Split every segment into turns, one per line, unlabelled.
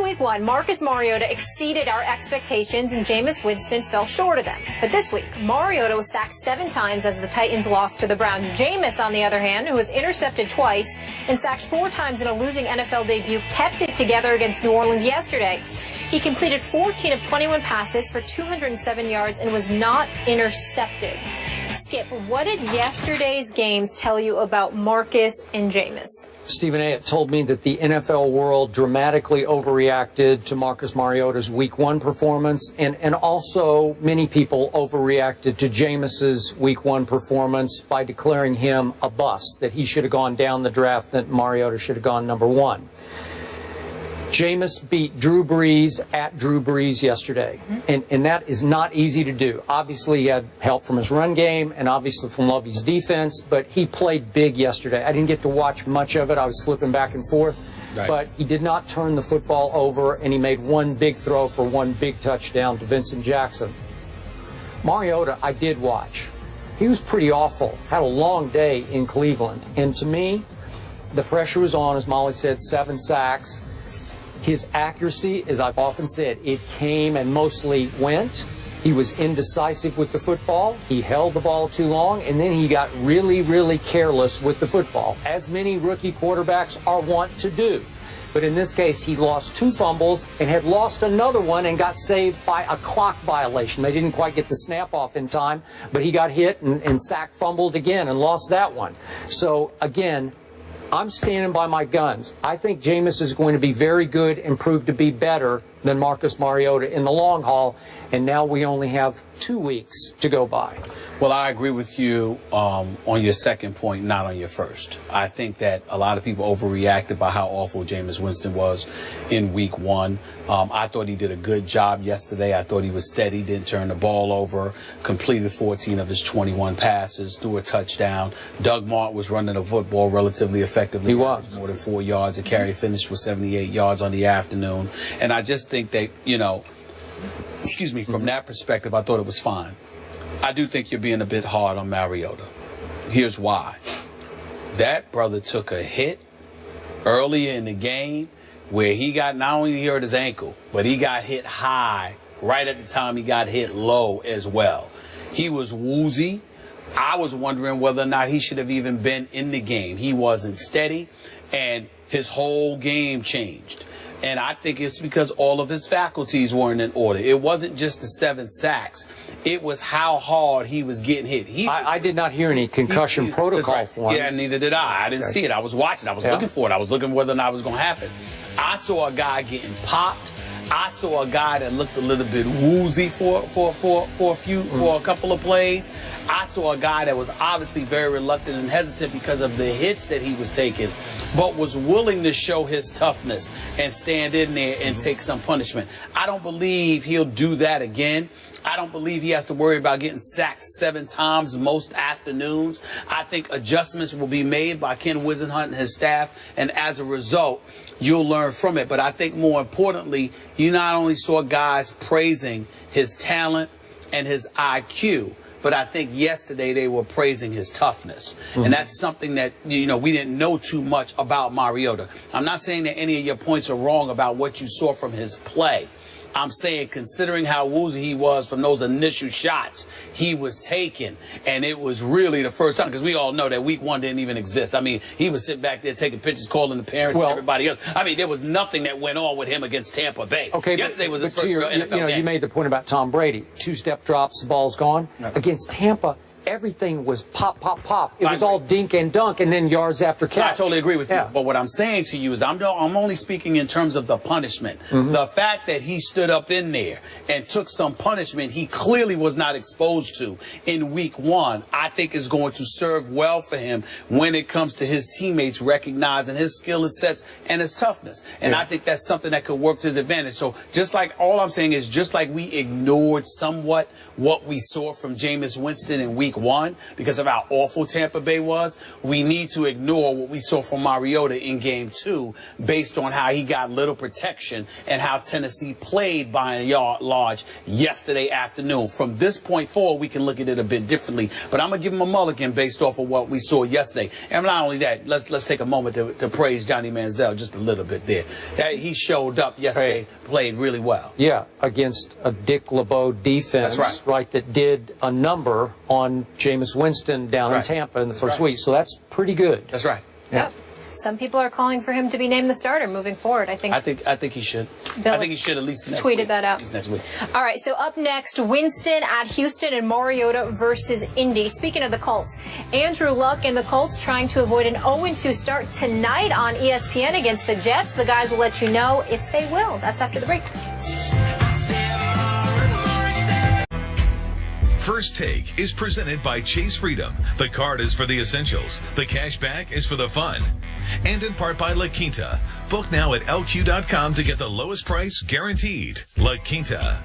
In Week 1, Marcus Mariota exceeded our expectations and Jameis Winston fell short of them. But this week, Mariota was sacked 7 times as the Titans lost to the Browns. Jameis, on the other hand, who was intercepted twice and sacked 4 times in a losing NFL debut, kept it together against New Orleans yesterday. He completed 14 of 21 passes for 207 yards and was not intercepted. Skip, what did yesterday's games tell you about Marcus and Jameis?
Stephen A. told me that the NFL world dramatically overreacted to Marcus Mariota's Week 1 performance, and also many people overreacted to Jameis's Week 1 performance by declaring him a bust, that he should have gone down the draft, that Mariota should have gone number 1. Jameis beat Drew Brees at Drew Brees yesterday, and that is not easy to do. Obviously, he had help from his run game and obviously from Lovey's defense, but he played big yesterday. I didn't get to watch much of it. I was flipping back and forth, but he did not turn the football over, and he made one big throw for one big touchdown to Vincent Jackson. Mariota, I did watch. He was pretty awful, had a long day in Cleveland, and to me, the pressure was on, as Molly said, 7 sacks. His accuracy, as I've often said, it came and mostly went. He was indecisive with the football. He held the ball too long, and then he got really, really careless with the football, as many rookie quarterbacks are wont to do. But in this case, he lost 2 fumbles and had lost another one and got saved by a clock violation. They didn't quite get the snap off in time, but he got hit and sack fumbled again and lost that one. So, again, I'm standing by my guns. I think Jameis is going to be very good and prove to be better than Marcus Mariota in the long haul, and now we only have 2 weeks to go by.
Well, I agree with you on your second point, not on your first. I think that a lot of people overreacted by how awful Jameis Winston was in Week 1. I thought he did a good job yesterday. I thought he was steady, didn't turn the ball over, completed 14 of his 21 passes, threw a touchdown. Doug Martin was running the football relatively effectively.
He was.
More than 4 yards. A carry finished with 78 yards on the afternoon. And I just think that, you know, excuse me, from that perspective, I thought it was fine. I do think you're being a bit hard on Mariota. Here's why. That brother took a hit earlier in the game where he got, not only he hurt his ankle, but he got hit high right at the time he got hit low as well. He was woozy. I was wondering whether or not he should have even been in the game. He wasn't steady, and his whole game changed. And I think it's because all of his faculties weren't in order. It wasn't just the 7 sacks. It was how hard he was getting hit.
I did not hear any concussion protocol for him.
Yeah, neither did I. I didn't see it. I was watching. I was looking for it. I was looking whether or not it was going to happen. I saw a guy getting popped. I saw a guy that looked a little bit woozy for a couple of plays. I saw a guy that was obviously very reluctant and hesitant because of the hits that he was taking, but was willing to show his toughness and stand in there and take some punishment. I don't believe he'll do that again. I don't believe he has to worry about getting sacked 7 times most afternoons. I think adjustments will be made by Ken Wisenhunt and his staff, and as a result, you'll learn from it. But I think more importantly, you not only saw guys praising his talent and his IQ, but I think yesterday they were praising his toughness. And that's something that, you know, we didn't know too much about Mariota. I'm not saying that any of your points are wrong about what you saw from his play. I'm saying, considering how woozy he was from those initial shots he was taking, and it was really the first time, because we all know that Week 1 didn't even exist. I mean, he was sitting back there taking pictures, calling the parents and everybody else. I mean, there was nothing that went on with him against Tampa Bay.
Okay,
yesterday was his first real NFL game.
You made the point about Tom Brady. 2-step drops, the ball's gone. No. Against Tampa, everything was pop, pop, pop. It was all dink and dunk, and then yards after catch.
I totally agree with you. But what I'm saying to you is I'm only speaking in terms of the punishment. The fact that he stood up in there and took some punishment he clearly was not exposed to in Week 1, I think is going to serve well for him when it comes to his teammates recognizing his skill sets and his toughness. And I think that's something that could work to his advantage. So just like, all I'm saying is, just like we ignored somewhat what we saw from Jameis Winston in Week 1 because of how awful Tampa Bay was, we need to ignore what we saw from Mariota in game 2 based on how he got little protection and how Tennessee played by and large yesterday afternoon. From this point forward, we can look at it a bit differently, but I'm going to give him a mulligan based off of what we saw yesterday. And not only that, let's take a moment to praise Johnny Manziel just a little bit there. He showed up yesterday, played really well.
Yeah, against a Dick LeBeau defense,
that's
right, that did a number on Jameis Winston down in Tampa in the first week. So that's pretty good.
That's right.
Yep. Some people are calling for him to be named the starter moving forward. I think
he should.
Bill
I think he should at least next
tweeted
week.
that out.
At least next week.
All right, so up next, Winston at Houston and Mariota versus Indy. Speaking of the Colts, Andrew Luck and the Colts trying to avoid an 0-2 start tonight on ESPN against the Jets. The guys will let you know if they will. That's after the break.
First Take is presented by Chase Freedom. The card is for the essentials. The cash back is for the fun. And in part by La Quinta. Book now at LQ.com to get the lowest price guaranteed. La Quinta.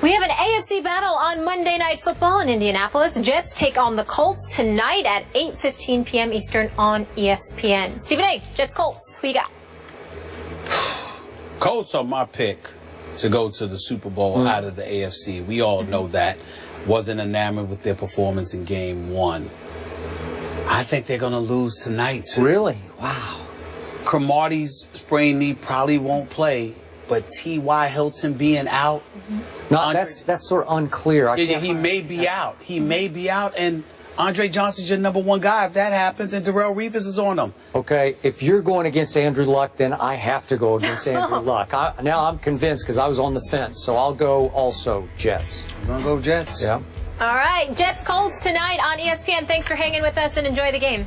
We have an AFC battle on Monday Night Football in Indianapolis. Jets take on the Colts tonight at 8:15 p.m. Eastern on ESPN. Stephen A., Jets Colts, who you got?
Colts are my pick to go to the Super Bowl out of the AFC. We all know that. Wasn't enamored with their performance in game 1. I think they're going to lose tonight, too.
Really? Wow.
Cromartie's sprained knee probably won't play, but T.Y. Hilton being out.
No, that's sort of unclear.
He may be out. He may be out, and Andre Johnson's your number 1 guy if that happens, and Darrelle Revis is on him.
Okay, if you're going against Andrew Luck, then I have to go against Andrew Luck. Now I'm convinced because I was on the fence, so I'll go also Jets.
You're going to go Jets?
Yeah.
All right, Jets Colts tonight on ESPN. Thanks for hanging with us and enjoy the game.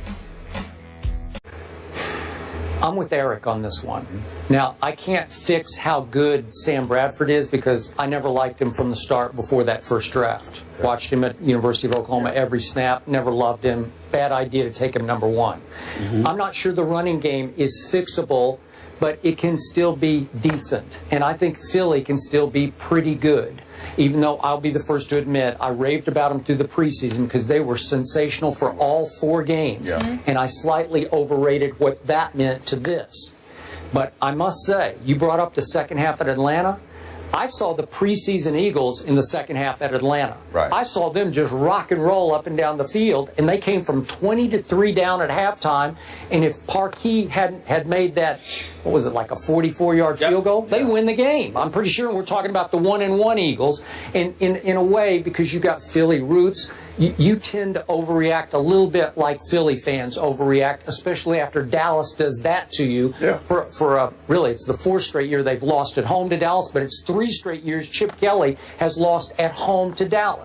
I'm with Eric on this one. Now, I can't fix how good Sam Bradford is because I never liked him from the start before that first draft. Watched him at University of Oklahoma every snap, never loved him. Bad idea to take him number 1. I'm not sure the running game is fixable, but it can still be decent. And I think Philly can still be pretty good. Even though I'll be the first to admit I raved about them through the preseason because they were sensational for all 4 games. And I slightly overrated what that meant to this. But I must say, you brought up the second half at Atlanta. I saw the preseason Eagles in the second half at Atlanta. I saw them just rock and roll up and down the field, and they came from 20-3 down at halftime. And if Parkey had made that, what was it, like a 44-yard field goal, they win the game. I'm pretty sure we're talking about the 1-1 Eagles. And in a way, because you got Philly roots, you tend to overreact a little bit like Philly fans overreact, especially after Dallas does that to you. Really, it's the 4th straight year they've lost at home to Dallas, but it's 3 straight years Chip Kelly has lost at home to Dallas.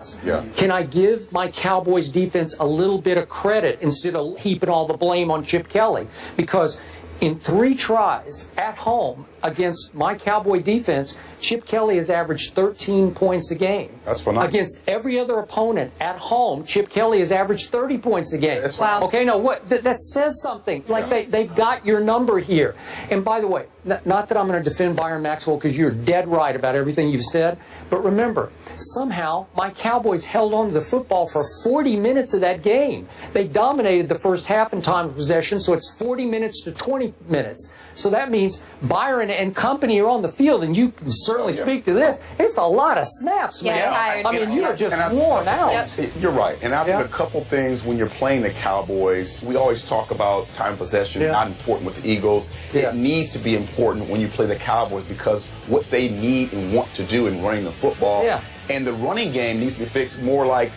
Can I give my Cowboys defense a little bit of credit instead of heaping all the blame on Chip Kelly? Because in 3 tries at home against my Cowboy defense, Chip Kelly has averaged 13 points a game.
That's phenomenal.
Against every other opponent at home, Chip Kelly has averaged 30 points a game.
Wow.
Okay, no, what that says something. Like they've got your number here. And by the way, not that I'm going to defend Byron Maxwell because you're dead right about everything you've said, but remember, somehow my Cowboys held on to the football for 40 minutes of that game. They dominated the first half in time of possession, so it's 40 minutes to 20 minutes. So that means Byron and company are on the field, and you can certainly speak to this. It's a lot of snaps, man.
Tired.
I mean, you're just worn out.
You're right. And I think a couple things when you're playing the Cowboys, we always talk about time possession, not important with the Eagles. It needs to be important when you play the Cowboys because what they need and want to do in running the football. And the running game needs to be fixed more like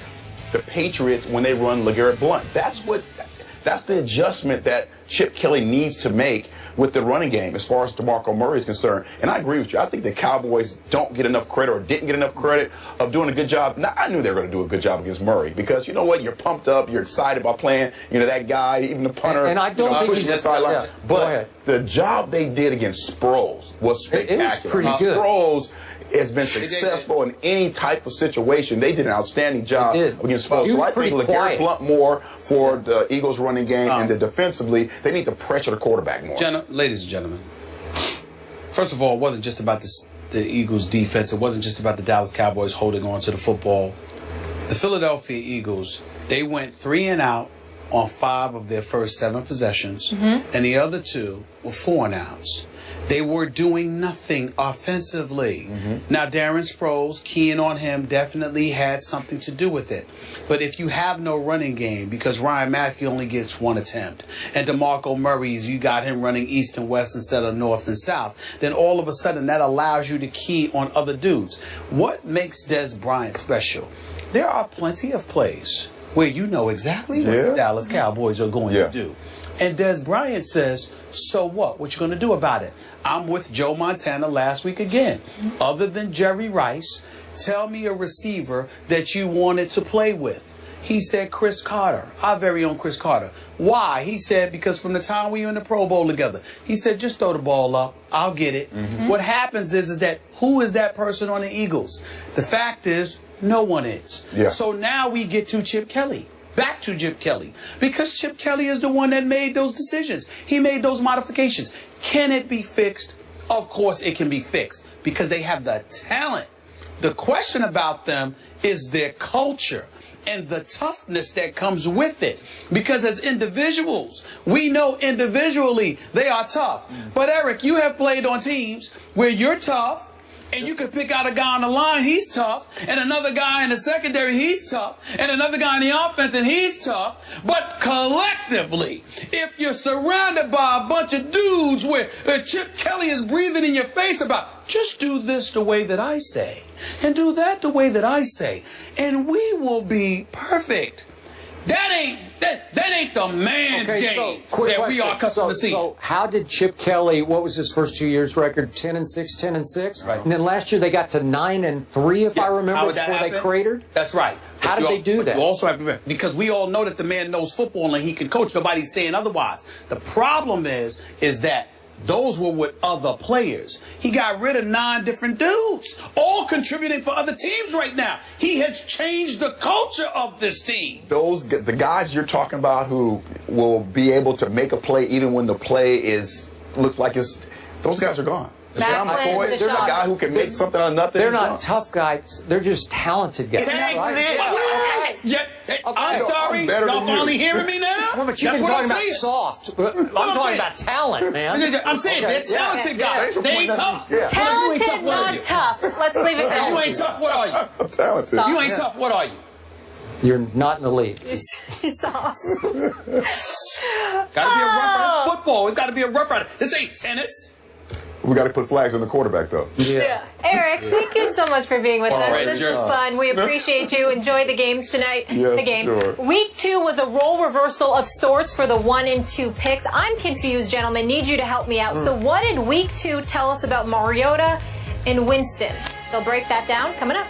the Patriots when they run LeGarrette Blount. That's the adjustment that Chip Kelly needs to make with the running game as far as DeMarco Murray is concerned. And I agree with you. I think the Cowboys don't get enough credit or didn't get enough credit of doing a good job. Now, I knew they were going to do a good job against Murray because, you know what, you're pumped up, you're excited about playing, that guy, even the punter.
And I don't think he's
the sideline. But the job they did against Sproles was spectacular.
It was pretty good.
Sproles has been successful in any type of situation. They did an outstanding job against Sproles. So I think LeGarrette Blount more for the Eagles running game and then defensively, they need to pressure the quarterback more.
Ladies and gentlemen, first of all, it wasn't just about the Eagles defense. It wasn't just about the Dallas Cowboys holding on to the football. The Philadelphia Eagles, they went 3 and out on 5 of their first 7 possessions, and the other 2 were 4 and outs. They were doing nothing offensively. Now, Darren Sproles, keying on him, definitely had something to do with it. But if you have no running game, because Ryan Matthew only gets 1 attempt, and DeMarco Murray's, you got him running east and west instead of north and south, then all of a sudden that allows you to key on other dudes. What makes Des Bryant special? There are plenty of plays where you know exactly what the Dallas Cowboys are going to do. And Des Bryant says, so what? What you going to do about it? I'm with Joe Montana last week again. Other than Jerry Rice, tell me a receiver that you wanted to play with. He said Chris Carter, our very own Chris Carter. Why? He said, because from the time we were in the Pro Bowl together, he said, just throw the ball up. I'll get it. What happens is that who is that person on the Eagles? The fact is, no one is. So now we get to Chip Kelly. Back to Chip Kelly. Because Chip Kelly is the one that made those decisions. He made those modifications. Can it be fixed? Of course it can be fixed. Because they have the talent. The question about them is their culture and the toughness that comes with it. Because as individuals, we know individually they are tough. But Eric, you have played on teams where you're tough, and you can pick out a guy on the line, he's tough, and another guy in the secondary, he's tough, and another guy in the offense, and he's tough. But collectively, if you're surrounded by a bunch of dudes where Chip Kelly is breathing in your face about, just do this the way that I say, and do that the way that I say, and we will be perfect. That ain't the man's game that we are accustomed to seeing.
So how did Chip Kelly, what was his first 2 years record? 10-6, 10-6?
Right.
And then last year they got to 9-3, if I remember, before they cratered?
That's right.
How did they do that?
You also have to remember, because we all know that the man knows football and he can coach. Nobody's saying otherwise. The problem is that those were with other players. He got rid of 9 different dudes, all contributing for other teams right now. He has changed the culture of this team.
The guys you're talking about who will be able to make a play even when the play looks like those guys are gone. They're a guy who can make something out of nothing.
They're not tough guys. They're just talented guys.
I'm sorry. Y'all finally hearing me now?
Well, but you've been talking about soft. I'm talking about talent, man.
I'm saying they're talented guys. They ain't tough.
Talented, not tough. Let's leave it there.
You ain't tough. What are you?
I'm talented.
You ain't tough. What are you?
You're not in the league.
You're soft.
Gotta be a rough rider. It's football. It's gotta be a rough rider. This ain't tennis.
We got to put flags on the quarterback, though.
Yeah. Eric, thank you so much for being with us.
Right,
this was fun. We appreciate you. Enjoy the games tonight.
Yes,
the game.
Sure.
Week 2 was a role reversal of sorts for the 1 and 2 picks. I'm confused, gentlemen. Need you to help me out. So what did week 2 tell us about Mariota and Winston? They'll break that down coming up.